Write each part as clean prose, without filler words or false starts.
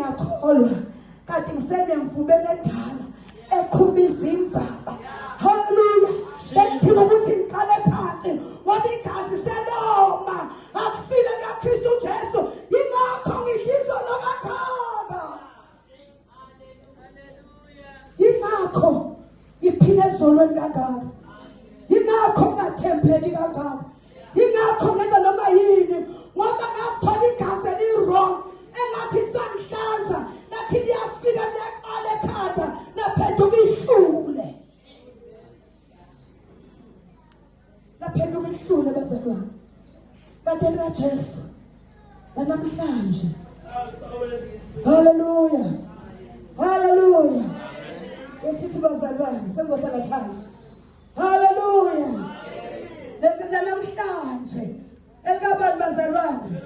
ngiyakholwa kade ngisenemvubelo endala eqhubisa imvaba. Hallelujah. Bekuthina ukuthi ngiqale phansi ngoba igazi seloma akufile kaKristu Jesu, yingakho ngidliswa nokakhaba. Yingakho ngiphila ezolweni kangaka, yingakho ngingathembeki kangaka, yingakho ngenza noma yini ngoba ngakuthola igazi eli-wrong engathi lisangihlanza, nathi liyafika liyaqala ekhanda laphenduka ihlule. Laphenduka ihlule bazalwane. Kade likaJesu namhlanje. Hallelujah. Hallelujah. Esithi bazalwane sengizohlala phansi. Hallelujah. Namhlanje elikabantu bazalwane,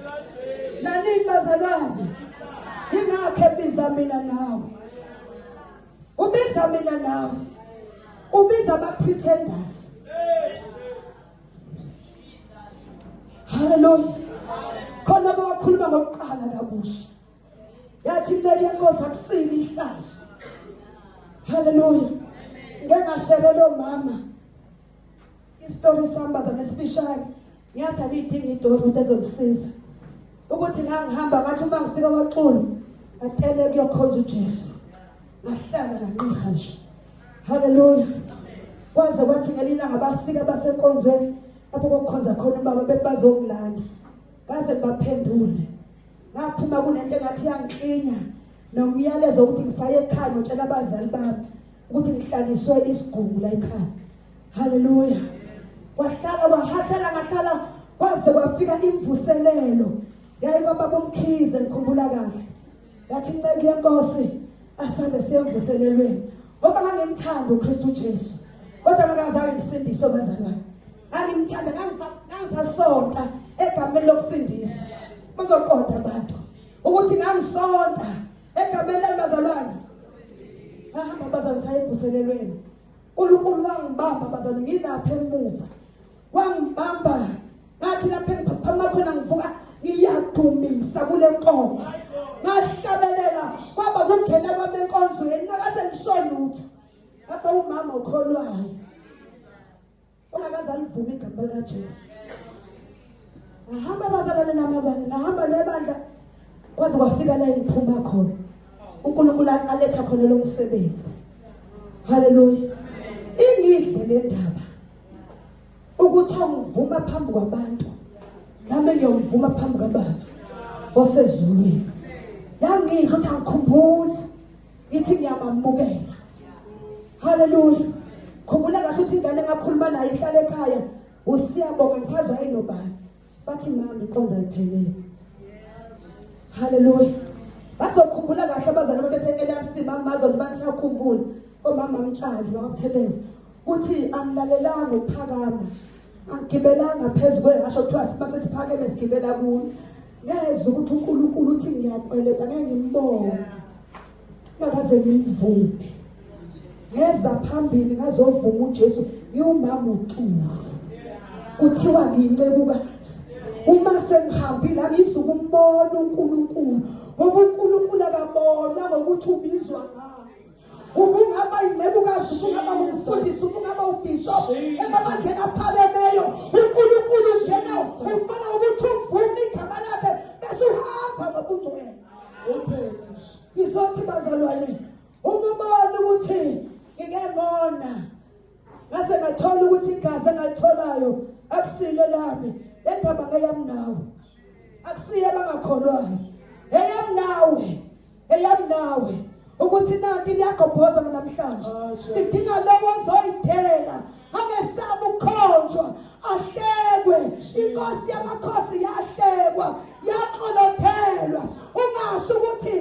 nanini bazalwane, yingakho ebiza mina nawe, ubiza mina nawe, ubiza ama-pretenders. Hallelujah. Khona bakhuluma ngokuqala kabusha, yathi incele yenkosi akusile ihlazo. Hallelujah. Ngeke ngasherelo mama istori sami bazalwane esifishane, ngiyathanda idinga idori ukuthi ezongisiza ukuthi ngangihamba ngathi uma ngifika kwaXulu atele kuyokhonza uJesu, ngahlala kanqika nje. Hallelujah. Kwaze kwathi ngelilanga bafika basenkonzweni lapho kokukhonza khona ubaba bezongilanda, ngaze ngibaphendule. Ngaphuma kunento engathi yangiklinya nomyalezo ukuthi ngisaye ekhaya ngitshela abazali bami ukuthi ngihlaliswe isigungu la ekhaya. Hallelujah. Ngahlala kwaze kwafika imvuselelo yayibaba uMkhize, ngikhumbula kahle. Yathi inceke yenkosi asambe siyemvuselelweni ngoba ngangimthanda uKristu Jesu, kodwa ngingazange ngisindiswe bazalwane. Ngangimthanda, ngangisasonta egameni lokusindisa. Bazoqonda abantu ukuthi ngangisonta egameni labazalwane. Ngahamba bazalwane sayemvuselelweni. uNkulunkulu wangibamba bazalwane, ngilapha emuva wangibamba ngathi lapha ngiphaphama khona ngivuka ngiyadumisa kule nkonzo. Ngahlabelela kwaba kungena kwami enkonzweni ngakaze ngisho lutho. Lapha umama ukholwayo ongakaze alivuma igama likaJesu. Ngahamba bazalwane namabandla, ngahamba nebandla kwaze kwafika la engiphuma khona. uNkulunkulu aletha khona lo msebenzi. Hallelujah. Ingidle le ndaba ukuthi angivuma phambi kwabantu, nami ngiyovuma phambi kwaBaba osezulwini. Yangidla ukuthi angikhumbule ithi ngiyamamukela. Hallelujah. Khumbula kahle ukuthi ingane engakhuluma nayo ihlala ekhaya usiyabonga ngisazwa ayinobani, bathi mama inkonzo ayiphelele. Hallelujah. Bazokhumbula kahle abazalwane bese eLRC mamazo banisakhumbula omama Mtshali wakutheleza uthi angilalelanga ukuphakama, angigibelanga phezulu ngasho kuthiwa sibase siphakeme sigibela kulo. Ngeze ukuthi uNkulunkulu uthi ngiyakweleta, ngeke ngimbonge ngakaze ngimvume. Ngeza phambili ngazovuma uJesu, ngiwumama uqulu kuthiwa ngiyincekukazi. Uma sengihambile angizuka umbona uNkulunkulu ngoba uNkulunkulu akabona ngokuthi ubizwa ngayo. Ubungaba yincekukazi, ubungaba ngumfundisi, ubungaba ubishop emabandleni aphakemeyo, uNkulunkulu ungena ufana ukuthi uvume igama lakhe bese uhamba ngobungcwele. Ngizothi bazalwane, umubona ukuthi ngingengona ngase ngathola ukuthi igazi engalitholayo akusile lami. Le ndaba ngeyami nawe, akusiye abangakholwayo, eyami nawe ukuthi nanti liyagobhoza namhlanje. Idinga lowo ozoyithela, angesabi ukukhonjwa, ahlekwe. Inkosi yamakhosi yahlekwa, yaqolothelwa. Ungasho ukuthi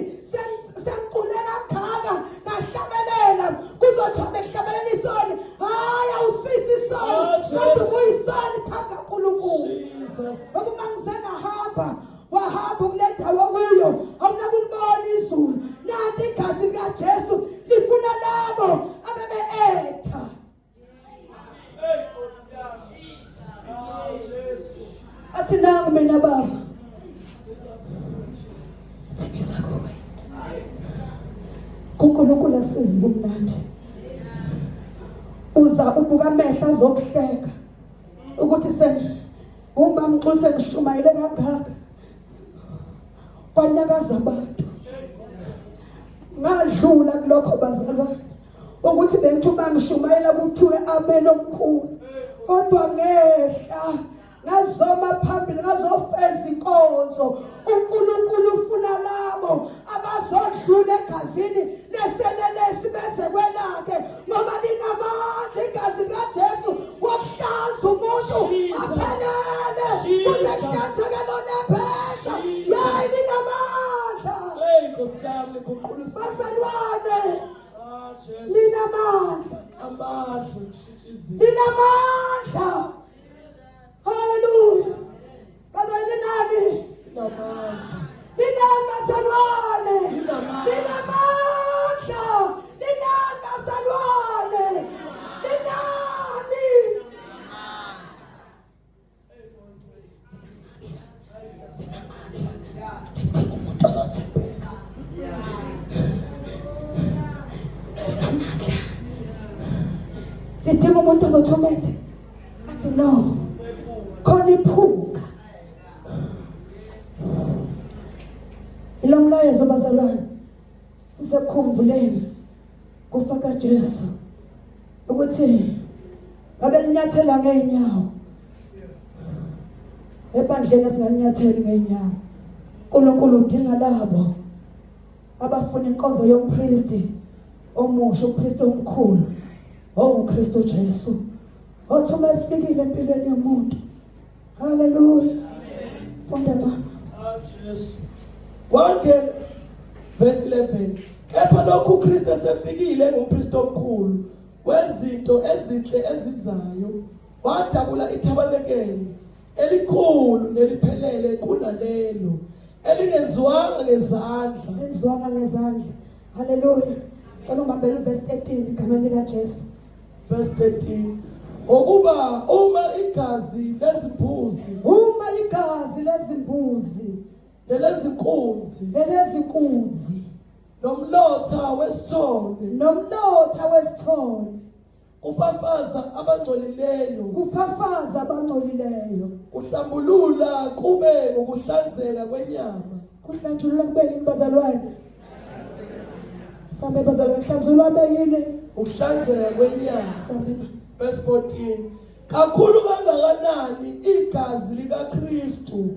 sengiquleka kangaka ngahlabelela kuzothiwa behlabelela isoni. Hayi, awusisi isoni, kodwa kuyisoni phambi kaNkulunkulu. Ngoba ungangize ngahamba wahamba kule ndawo kuyo awunakulibona izulu. Nanti igazi likaJesu lifuna labo abebe-etha. Athi nangu mina Baba, ngizakuwe kuNkulunkulu asizi kumnandi. Uza ubuka amehla azokuhleka ukuthi uma mxuse ngishumayele kangaka kwanyakaza abantu. Ngadlula kulokho bazalwane ukuthi bengithuba ngishumayela kuthiwe amen omkhulu, kodwa ngehla ngazoma phambili ngazofeza inkonzo. uNkulunkulu ufuna labo abazodlula egazini leselelesi beze kwelakhe, ngoba linamandla igazi likaJesu wokuhlanza umuntu aphelele kuze kuhlanzeke lonebhesa. Yayi linamandla. Nkosiyami kuqulisa Bazalwane, Jesu linamandla, amandla ukushintsha linamandla. Hallelujah. Bazalwane nani? amandla Linani bazalwane? Linamandla. Linamandla. Linani bazalwane? Linani? Umuntu ozothembeka. Lidinga umuntu ozothumethe athi no, khona iphunga. Ilo mlayezo bazalwane sisekhumbuleni kufa kaJesu ukuthi ngabe linyathela ngeenyawo ebandleni esingalinyatheli ngeenyawo. uNkulunkulu udinga labo abafuna inkonzo yompristi omusha, umpristi omkhulu uKristu Jesu othi uma efikile empilweni yomuntu. Hallelujah. Funda mama. Jesu wangena verse 11, kepha lokhu uKristu esefikile ngumpristi omkhulu wezinto ezinhle ezizayo, wadabula ithabanekeli elikhulu neliphelele kunalelo elingenziwanga ngezandla. Enziwanga ngezandla. Hallelujah. Cela ungibambele verse 13 igameni likaJesu. Verse 13, ngokuba uma igazi lezimbuzi nelezinkunzi nomlotha wesithole kufafaza abangcolileyo, kuhlambulula kube ngokuhlanzeka kwenyama. Kuhlanjulula kube yini bazalwane? Sambe bazalwane, kuhlanjulula kube yini? Ukuhlanzeka kwenyama. Sambe. Verse 14, kakhulu kangakanani igazi likaKristu,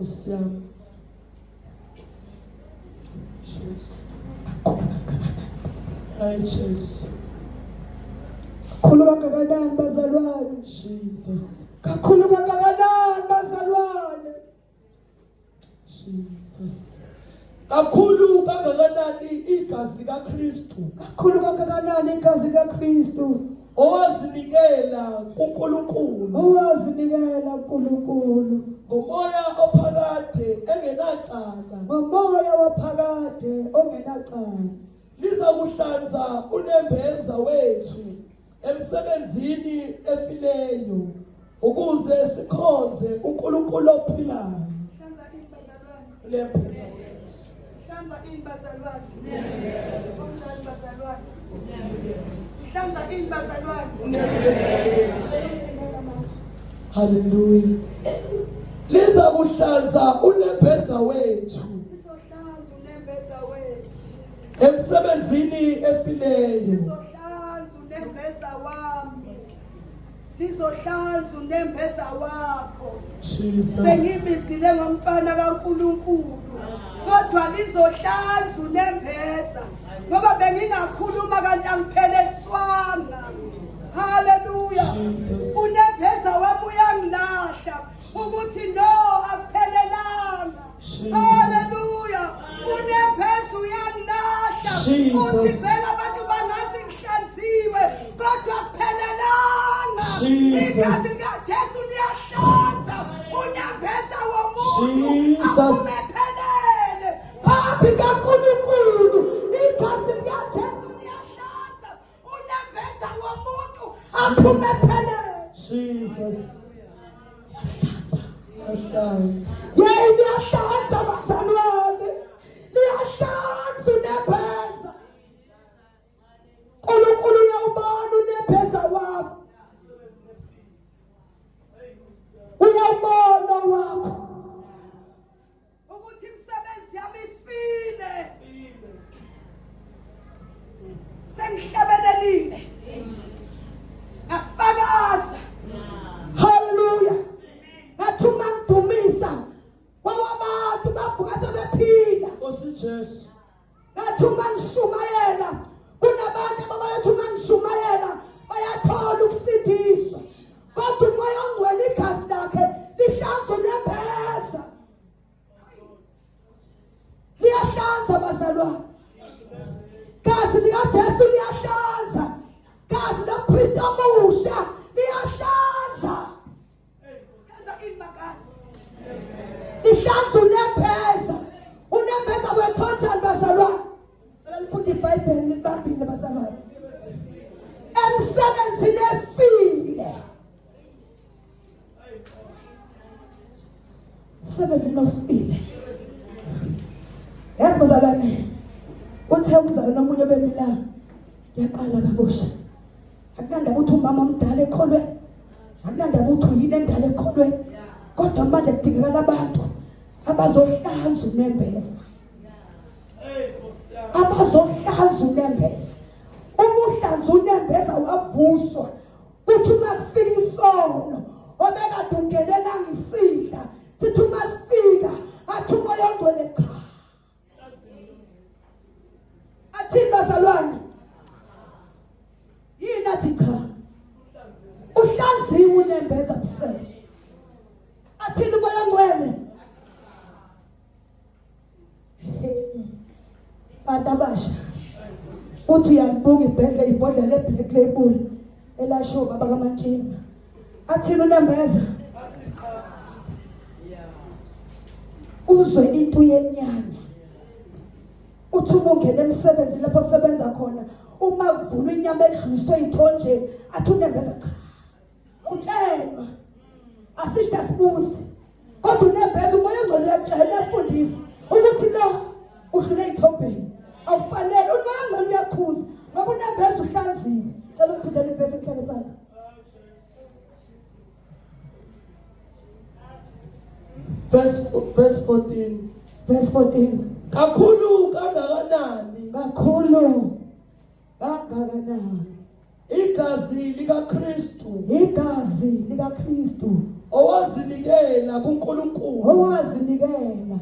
Usiyami Jesu, hayi Jesu, kakhulu kangakanani bazalwane? Jesus, Kakhulu kangakanani bazalwane? Jesus, kakhulu kangakanani igazi likaKristu, Kakhulu kangakanani igazi likaKristu owazinikela kuNkulunkulu ngomoya ophakade engenacala, liza kuhlanza unembeza wethu emsebenzini efileyo, ukuze sikhonze uNkulunkulu ophilayo. Hlanza ini bazalwane. Hallelujah. Liza kuhlanza unembeza wethu emsebenzini efileyo. Lizohlanza unembeza wakho. Jesus. Sengibizile ngomfana kaNkulunkulu, kodwa lizohlanza unembeza, ngoba bengingakhuluma kanti angipheleleswanga. Hallelujah. Jesus. Unembeza wami uyangilahla ukuthi no akuphelelanga. Hallelujah. Unembeza uyangilahla ukuthi vele abantu bangazi ngihlanziwe, kodwa akuphelelanga. Igazi likaJesu liyahlanza unembeza womuntu aphelele phambi kaNkulunkulu. Igazi likaJesu liyahlanza unembeza womuntu aphelele. Jesus. Liyahlanza. Yey liyahlanza bazalwane, liyahlanza unembeza. Jesu. Ngathi uma ngishumayela kunabantu ababathi uma ngishumayela bayathola ukusindiswa. Kodwa umoya ongcwele igazi lakhe lihlanza nembeza. Liyahlanza bazalwane. Gazi likaJesu liyahlanza. Gazi lopriest omusha liyahlanza. Senza ini makani? Lihlanza unembeza. Unembeza wethothani bazalwane. Selifunda iBhayibheli libambile bazalwane. Emsebenzini efile. Emsebenzini ofile. Yazi bazalwane. Uthe umzalwane omunye bemila. Yaqala kabusha. Akunandaba ukuthi umama omdala ekholweni. Akunandaba ukuthi uyini endala ekholweni. Kodwa manje kudingakala abantu abazohlanza unembeza. Abazohlanza unembeza. Uma uhlanza unembeza wavuswa. Kuthi uma kufika isono obekade ungenela ngisidla. Sithi uma sifika athi umoya ongcwele cha. Athini bazalwane? Yini athi cha? Uhlanziwe unembeza busela. Athini umoya ongcwele? Bantu abasha. Uthi uyalibuka ibhodlela leBlack Label elasho baba kaMantshinga. Athini unembeza? Uzwe into yenyanya. Uthi ubungena emsebenzini lapho osebenza khona uma kuvulwa inyama edluliswe ithonjeni athi unembeza cha. Utshelwa. Asishita sibuze. Kodwa unembeza umoya ongcwele uyakutshela esifundisa ukuthi lo udlule ithombeni. Awufanele umoya ongcwele uyakhuza ngoba unembeza uhlanziwe. Cela ukuphindela ivesi ekhale phansi. Verse 14. Verse 14. Kakhulu kangakanani Kakhulu kangakanani igazi likaKristu igazi likaKristu owazinikela kuNkulunkulu. owazinikela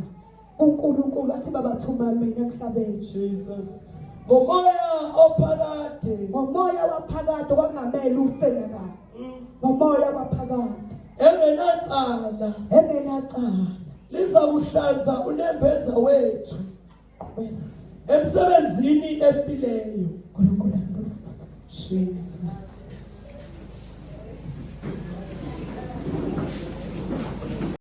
kuNkulunkulu athi babathuma mina emhlabeni. Jesus. Ngomoya ophakade. Ngomoya waphakade kwangamele ufele kahle. Ngomoya waphakade Engenacala. engenacala. Liza kuhlanza unembeza wethu emsebenzini efileyo. uNkulunkulu angibusise. Jesus.